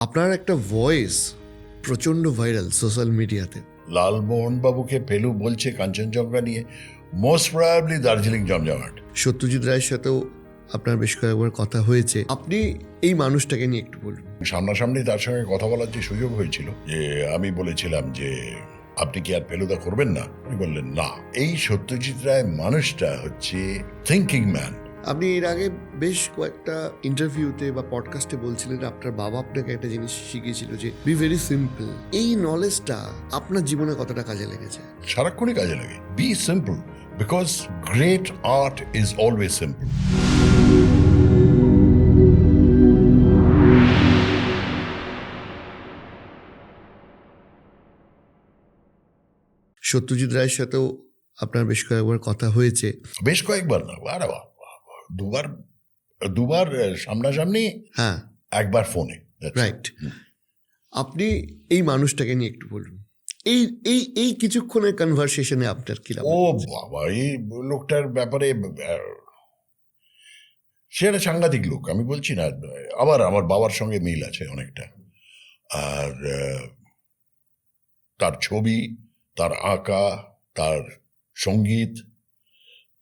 আপনার একটা ভয়েস প্রচন্ড ভাইরাল সোশ্যাল মিডিয়াতে। লালমোহন বাবুকে ফেলু বলছে কাঞ্চনজঙ্ঘা নিয়ে, মোস্ট প্রবাবলি দার্জিলিং জমজমাট। সত্যজিৎ রায়ের সাথেও আপনার বেশ কয়েকবার কথা হয়েছে, আপনি এই মানুষটাকে নিয়ে একটু বলুন। সামনাসামনি তার সঙ্গে কথা বলার যে সুযোগ হয়েছিল, যে আমি বলেছিলাম যে আপনি কি আর ফেলুদা করবেন না, উনি বললেন না। এই সত্যজিৎ রায় মানুষটা হচ্ছে থিঙ্কিং ম্যান। আপনি এর আগে বেশ কয়েকটা ইন্টারভিউতে বা পডকাস্টে বলছিলেন আপনার বাবা আপনাকে একটা জিনিস শিখিয়েছিল, যে বি ভেরি সিম্পল। এই নলেজটা আপনার জীবনে কতটা কাজে লেগেছে? সারাক্ষণই কাজে লাগে। Be simple, because great art is always simple. Satyajit রায়ের সাথেও আপনার বেশ কয়েকবার কথা হয়েছে। বেশ কয়েকবার না, আরে বাবা, দুবার সামনাসামনি, হ্যাঁ, একবার ফোনে। রাইট। আপনি এই মানুষটাকে নিয়ে একটু বলুন। এই এই এই কিছুক্ষণের কনভারসেশনে আপনার কি ও বাবা, এই লোকটার ব্যাপারে সে একটা সাংঘাতিক লোক, আমি বলছি না। আবার আমার বাবার সঙ্গে মিল আছে অনেকটা। আর তার ছবি, তার আঁকা, তার সঙ্গীত,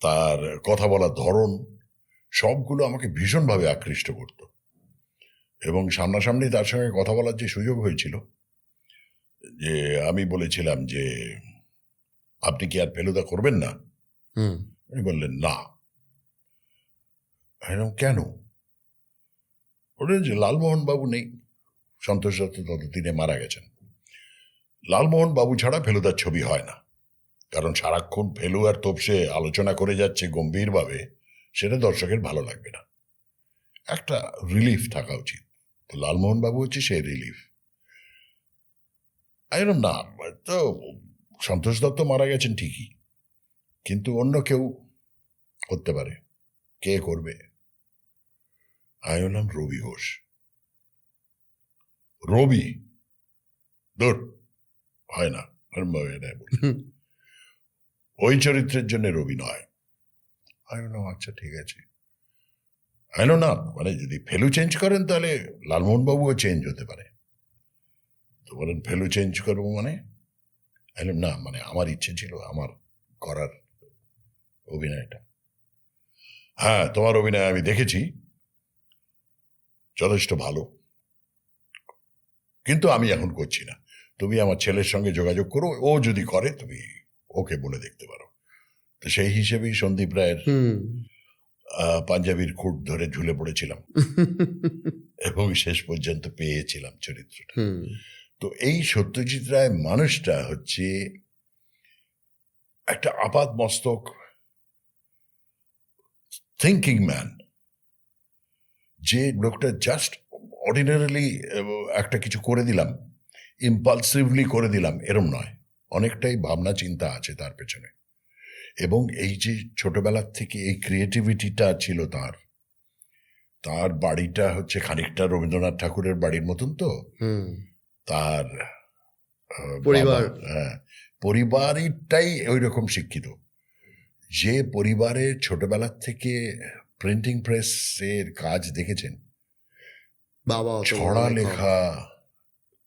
তার কথা বলার ধরন, সবগুলো আমাকে ভীষণভাবে আকৃষ্ট করত। এবং সামনাসামনি তার সঙ্গে কথা বলার যে সুযোগ হয়েছিল, যে আমি বলেছিলাম যে আপনি কি আর ফেলুদা করবেন না, উনি বললেন না। কেন? বললেন যে লালমোহন বাবু নেই, সন্তোষ দত্ত ততদিনে মারা গেছেন। লালমোহন বাবু ছাড়া ফেলুদার ছবি হয় না, কারণ সারাক্ষণ ফেলু আর তোপসে আলোচনা করে যাচ্ছে গম্ভীরভাবে, সেটা দর্শকের ভালো লাগবে না। একটা রিলিফ থাকা উচিত। তো লালমোহন বাবু হচ্ছে সেই রিলিফ। না, তো সন্তোষ দত্ত মারা গেছেন ঠিকই, কিন্তু অন্য কেউ করতে পারে। কে করবে? আমি বললাম রবি ঘোষ। রবি দূর, হয় না, ওই চরিত্রের জন্য রবি নয়। আমি বললাম আচ্ছা ঠিক আছে। না, মানে যদি ফেলু চেঞ্জ করেন তাহলে লালমোহন বাবুও চেঞ্জ হতে পারে। তো বলেন ফেলু চেঞ্জ করবো মানে? না, মানে আমার ইচ্ছে ছিল আমার করার অভিনয়টা। হ্যাঁ, তোমার অভিনয় আমি দেখেছি, যথেষ্ট ভালো, কিন্তু আমি এখন করছি না। তুমি আমার ছেলের সঙ্গে যোগাযোগ করো, ও যদি করে তুমি ওকে বলে দেখতে পারো। তো সেই হিসেবেই সন্দীপ রায়ের পাঞ্জাবির খুঁট ধরে ঝুলে পড়েছিলাম এবং শেষ পর্যন্ত পেয়েছিলাম চরিত্রটা। তো এই সত্যজিৎ রায় মানুষটা হচ্ছে একটা আপাত মস্তক থিঙ্কিং ম্যান, যে লোকটা জাস্ট অর্ডিনারিলি একটা কিছু করে দিলাম, ইম্পালসিভলি করে দিলাম, এরম নয়। অনেকটাই ভাবনা চিন্তা আছে তার পেছনে। এবং এই যে ছোটবেলার থেকে এই ক্রিয়েটিভিটিটা ছিল তার বাড়িটা হচ্ছে খানিকটা রবীন্দ্রনাথ ঠাকুরের বাড়ির মতন। তো তার পরিবার, হ্যাঁ, পরিবারটাই ওই রকম শিক্ষিত, যে পরিবারে ছোটবেলার থেকে প্রিন্টিং প্রেসের কাজ দেখেছেন, বাবা ছড়া লেখা,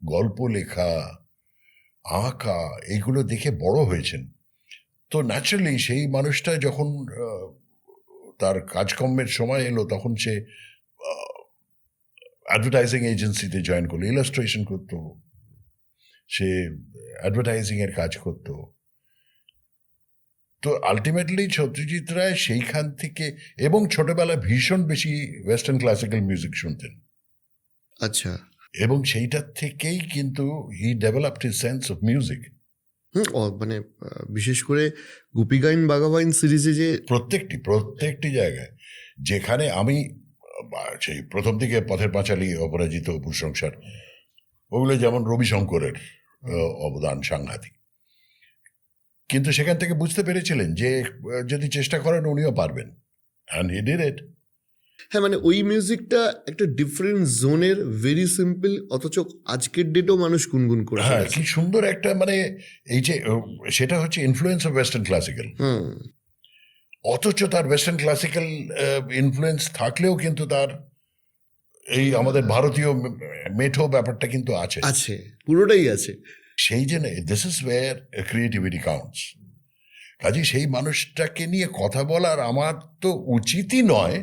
গল্প লেখা, আঁকা, এইগুলো দেখে বড় হয়েছেন। তো ন্যাচারালি সেই মানুষটা যখন তার কাজকর্মের সময় এলো, তখন সে অ্যাডভার্টাইজিং এজেন্সিতে জয়েন করলো, ইলাস্ট্রেশন করতো, সে অ্যাডভার্টাইজিং এর কাজ করতো। তো আলটিমেটলি সত্যজিৎ রায় সেইখান থেকে, এবং ছোটবেলায় ভীষণ বেশি ওয়েস্টার্ন ক্লাসিক্যাল মিউজিক শুনতেন। আচ্ছা। এবং সেইটার থেকেই কিন্তু he developed his sense of music. মানে বিশেষ করে গুপি গাইন বাঘাবাইন সিরিজে যে প্রত্যেকটি জায়গায়, যেখানে আমি সেই প্রথম দিকে পথের পাঁচালী, অপরাজিত, অপুর সংসার, ওগুলো যেমন রবিশঙ্করের অবদান সাংঘাতিক, কিন্তু সেখান থেকে বুঝতে পেরেছিলেন যে যদি চেষ্টা করেন উনিও পারবেন, অ্যান্ড হি ডিড ইট। হ্যাঁ, মানে ওই মিউজিকটা একটা ডিফারেন্ট জোনের, ভেরি সিম্পল, অথচ আজকের ডেটেও মানুষ গুনগুন করে। হ্যাঁ, কি সুন্দর একটা, মানে এই যে সেটা হচ্ছে ইনফ্লুয়েন্স অফ ওয়েস্টার্ন ক্লাসিক্যাল। অথচ তার ওয়েস্টার্ন ক্লাসিক্যাল ইনফ্লুয়েন্স থাকলেও কিন্তু তার এই আমাদের ভারতীয় মেঠো ব্যাপারটা কিন্তু আছে। আছে, পুরোটাই আছে। সেই জন্য this is wire creativity counts. কাজে সেই মানুষটাকে নিয়ে কথা বলার আমার তো উচিতই নয়,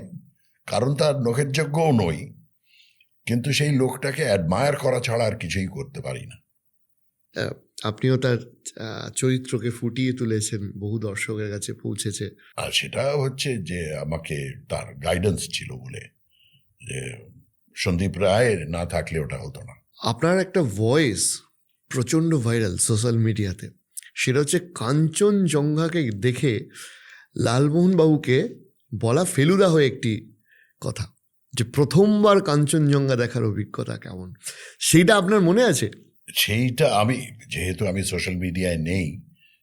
কারণ তার নখের যোগ্যও নই, কিন্তু সেই লোকটাকে অ্যাডমায়ার করা ছাড়া আর কিছুই করতে পারি না। আপনিও তার চরিত্রকে ফুটিয়ে তুলেছেন, বহু দর্শকের কাছে পৌঁছেছে। আর সেটা হচ্ছে যে আমাকে তার গাইডেন্স ছিল বলে, যে সন্দীপ রায়ের না থাকলে ওটা হতো না। আপনার একটা ভয়েস প্রচণ্ড ভাইরাল সোশ্যাল মিডিয়াতে, সেটা হচ্ছে কাঞ্চনজঙ্ঘাকে দেখে লালমোহন বাবুকে বলা ফেলুদা হয়ে একটি কথা, যে প্রথমবার কাঞ্চনজঙ্ঘা দেখার অভিজ্ঞতা কেমন, সেইটা আপনার মনে আছে? সেইটা যেহেতু আমি সোশ্যাল মিডিয়ায় নেই,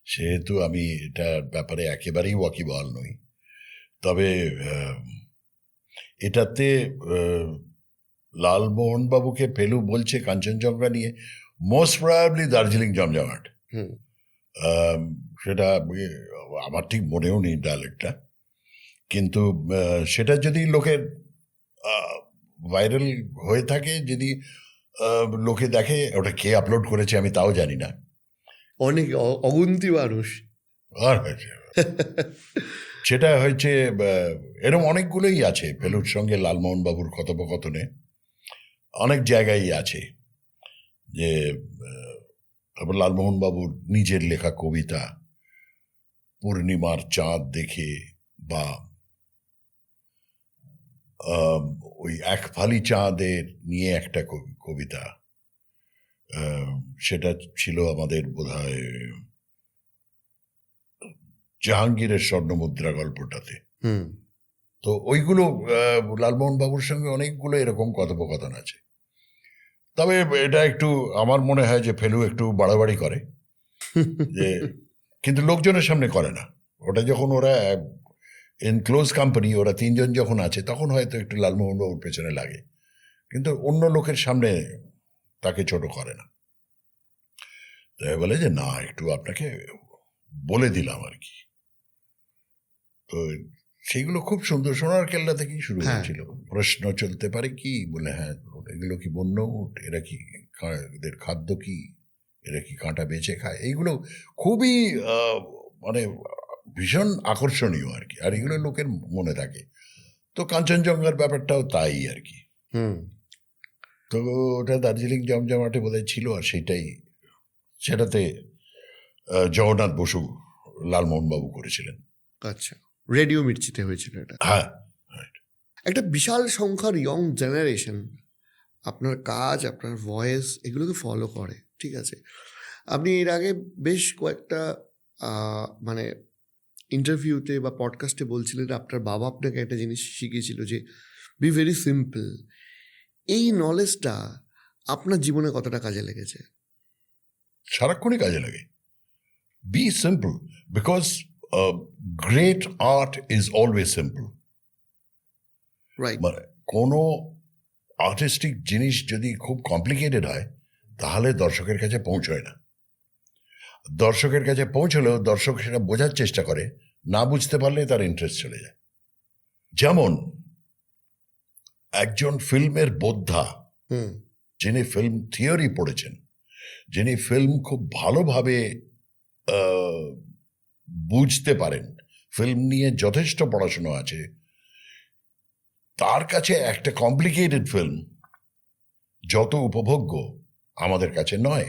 সেহেতু আমি এটার ব্যাপারে একেবারেই ওয়াকিবহাল নই। তবে এটাতে লালমোহনবাবুকে ফেলু বলছে কাঞ্চনজঙ্ঘা নিয়ে, মোস্ট প্রবাবলি দার্জিলিং জমজমাট। সেটা আমার ঠিক মনেও নেই ডায়ালেক্টটা, কিন্তু সেটা যদি লোকের ভাইরাল হয়ে থাকে, যদি লোকে দেখে, ওটা কে আপলোড করেছে আমি তাও জানি না। অনেক অগুন্তি মানুষ। আর সেটা হয়েছে, এরকম অনেকগুলোই আছে ফেলুর সঙ্গে লালমোহনবাবুর কথোপকথনে, অনেক জায়গায় আছে। যে তারপর লালমোহনবাবুর নিজের লেখা কবিতা পূর্ণিমার চাঁদ দেখে, বা ওই এক ফালি চাঁদের নিয়ে একটা কবিতা, সেটা ছিল আমাদের বোধহয় জাহাঙ্গীরের স্বর্ণমুদ্রা গল্পটাতে। তো ওইগুলো লালমোহন বাবুর সঙ্গে অনেকগুলো এরকম কথোপকথন আছে। তবে এটা একটু আমার মনে হয় যে ফেলু একটু বাড়াবাড়ি করে, যে কিন্তু লোকজনের সামনে করে না। ওটা যখন ওরা ইন ক্লোজ কোম্পানি, ওরা তিনজন যখন আছে, তখন হয়তো একটু লালমোহন বাবুর পেছনে লাগে, কিন্তু অন্য লোকের সামনে তাকে ছোট করে না। তাই বলে যে না, একটু আপনাকে বলে দিলাম আর কি। তো সেইগুলো খুব সুন্দর, সোনার কেল্লা থেকেই শুরু হয়েছিল। প্রশ্ন চলতে পারে কি বলে, হ্যাঁ এগুলো কি বন্য উট, এরা কি, এদের খাদ্য কি, এরা কি কাঁটা বেছে খায়, এইগুলো খুবই মানে ভীষণ আকর্ষণীয় আর কি, আর এগুলো লোকের মনে থাকে। তো কাঞ্চনজঙ্ঘার ব্যাপারটাও তাই আর কি। তো ওটা দার্জিলিং জমজমাটে বোধহয় ছিল, আর সেটাতে জগন্নাথ বসু লালমোহনবাবু করেছিলেন। আচ্ছা, রেডিও মির্চিতে হয়েছিল এটা। হ্যাঁ, একটা বিশাল সংখ্যার ইয়ং জেনারেশন আপনার কাজ, আপনার ভয়েস এগুলোকে ফলো করে, ঠিক আছে। আপনি এর আগে বেশ কয়েকটা মানে ইন্টারভিউতে বা পডকাস্টে বলছিলেন আপনার বাবা আপনাকে একটা জিনিস শিখিয়েছিল, যে বি ভেরি সিম্পল। এই নলেজটা আপনার জীবনে কতটা কাজে লেগেছে? সারাক্ষণই কাজে লাগে। Be simple, because great art is always simple. Right. মানে কোনো আর্টিস্টিক জিনিস যদি খুব কমপ্লিকেটেড হয়, তাহলে দর্শকের কাছে পৌঁছয় না। দর্শকের কাছে পৌঁছলেও দর্শক সেটা বোঝার চেষ্টা করে, না বুঝতে পারলে তার ইন্টারেস্ট চলে যায়। যেমন একজন ফিল্মের বোদ্ধা, যিনি ফিল্ম থিওরি পড়েছেন, যিনি ফিল্ম খুব ভালোভাবে বুঝতে পারেন, ফিল্ম নিয়ে যথেষ্ট পড়াশুনো আছে, তার কাছে একটা কমপ্লিকেটেড ফিল্ম যত উপভোগ্য আমাদের কাছে নয়।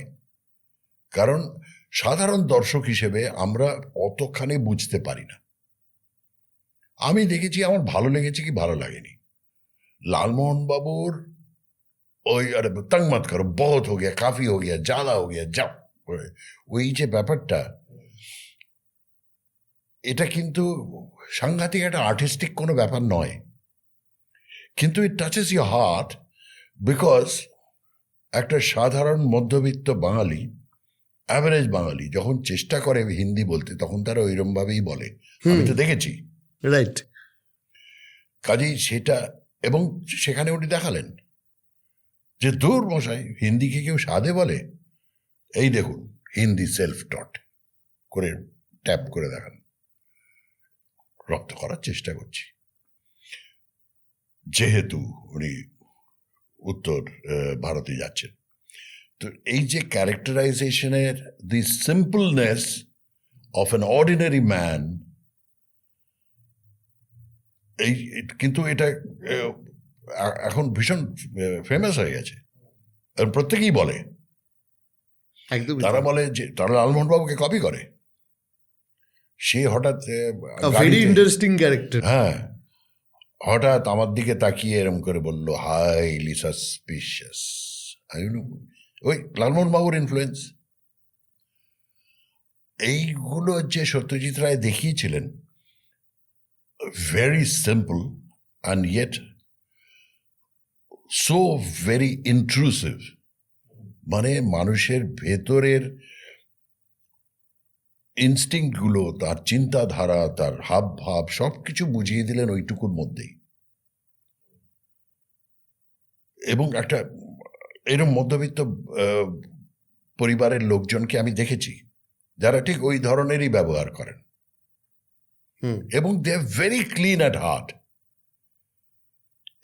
কারণ সাধারণ দর্শক হিসেবে আমরা অতখানি বুঝতে পারি না। আমি দেখেছি, আমার ভালো লেগেছে কি ভালো লাগেনি। লালমোহন বাবুর ওই আরে তঙ্গ মত করো, বহুত হো গিয়া, কাফি হো গিয়া, জ্যাদা হো গিয়া, যা, ওই যে ব্যাপারটা, এটা কিন্তু সাংঘাতিক একটা আর্টিস্টিক কোনো ব্যাপার নয়, কিন্তু ইট টাচেস ইউর হার্ট, বিকজ একটা সাধারণ মধ্যবিত্ত বাঙালি, অ্যাভারেজ বাঙালি যখন চেষ্টা করে হিন্দি বলতে, তখন তারা ওইরকম ভাবেই বলে। আমি তো দেখেছি। রাইট। কাজেই সেটা, এবং সেখানে উনি দেখালেন যে দূর মশাই, হিন্দিকে কেউ সাধে বলে? এই দেখুন, হিন্দি সেলফ টট করে ট্যাপ করে দেখান। রপ্ত করার চেষ্টা করছি, যেহেতু উনি উত্তর ভারতে যাচ্ছেন। তো এই যে ক্যারেক্টারাইজেশনের দি সিম্পলনেস অফ অ্যান অর্ডিনারি ম্যান, এই কিন্তু এটা এখন ভীষণ ফেমাস হয়ে গেছে, আর প্রত্যেকেই বলে। একদম তারা বলে যে তারা লালমোহন বাবুকে কপি করে। সে হঠাৎ ভেরি গাড়িতে- ইন্টারেস্টিং ক্যারেক্টার। হ্যাঁ, হঠাৎ আমার দিকে তাকিয়ে এরম করে বলল, হাইলি সাসপিশিয়াস। ওই লালমোহন বাবুর ইনফ্লুয়েন্স। এইগুলো যে সত্যজিৎ রায় দেখিয়েছিলেন, very simple and yet so very intrusive, মানে মানুষের ভেতরের ইনস্টিংক্টগুলো, তার চিন্তাধারা, তার হাব ভাব সব কিছু বুঝিয়ে দিলেন ওইটুকুর মধ্যেই। এবং একটা এরকম মধ্যবিত্ত পরিবারের লোকজনকে আমি দেখেছি যারা ঠিক ওই ধরনেরই ব্যবহার করেন, হুম এবং they are very clean at heart.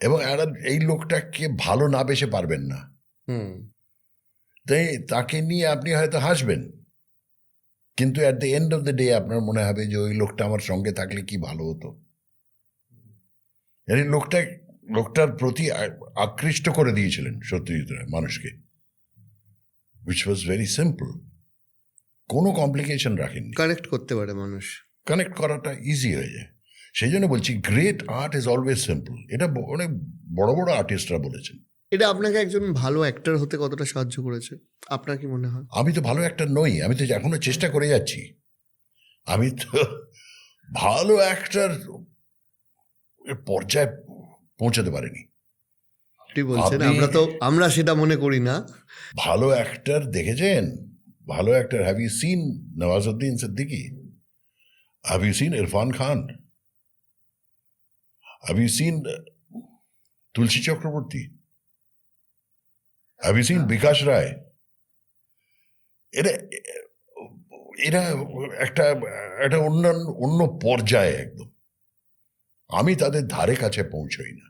এবং এই লোকটাকে ভালো না বেসে পারবেন না, হুম তাই তাকে নিয়ে আপনি হয়তো হাসবেন, কিন্তু at the end of the day আপনার মনে হবে যে ওই লোকটা আমার সঙ্গে থাকলে কি ভালো হতো। এই লোকটার প্রতি আকৃষ্ট করে দিয়েছিলেন সত্যজিৎ রায় মানুষকে, উইচ ওয়াজ ভেরি সিম্পল, কোনো কমপ্লিকেশন রাখেননি। কানেক্ট করতে পারে মানুষ। কানেক্ট করাটা ইজি হয়ে যায়। সেই জন্য বলছি great art is always simple. এটা অনেক বড় বড় আর্টিস্টরা বলেছেন। এটা আপনাকে একজন ভালো অ্যাক্টর হতে কতটা সাহায্য করেছে আপনার কি মনে হয়? আমি তো ভালো একটা নই, আমি তো এখনো চেষ্টা করে যাচ্ছি। আমি তো ভালো অ্যাক্টর পর্যায়ে পৌঁছাতে পারিনি। আপনি বলছেন, আপনি- আমরা সেটা মনে করি না। ভালো অ্যাক্টর দেখেছেন? ভালো actor, have you seen Nawazuddin Siddiqui? Have you seen Irrfan Khan? Have you seen Tulsi Chakraborty? Have you seen Bikash Roy? এরা এরা একটা একটা অন্য পর্যায়ে একদম। আমি তাদের ধারে কাছে পৌঁছই না।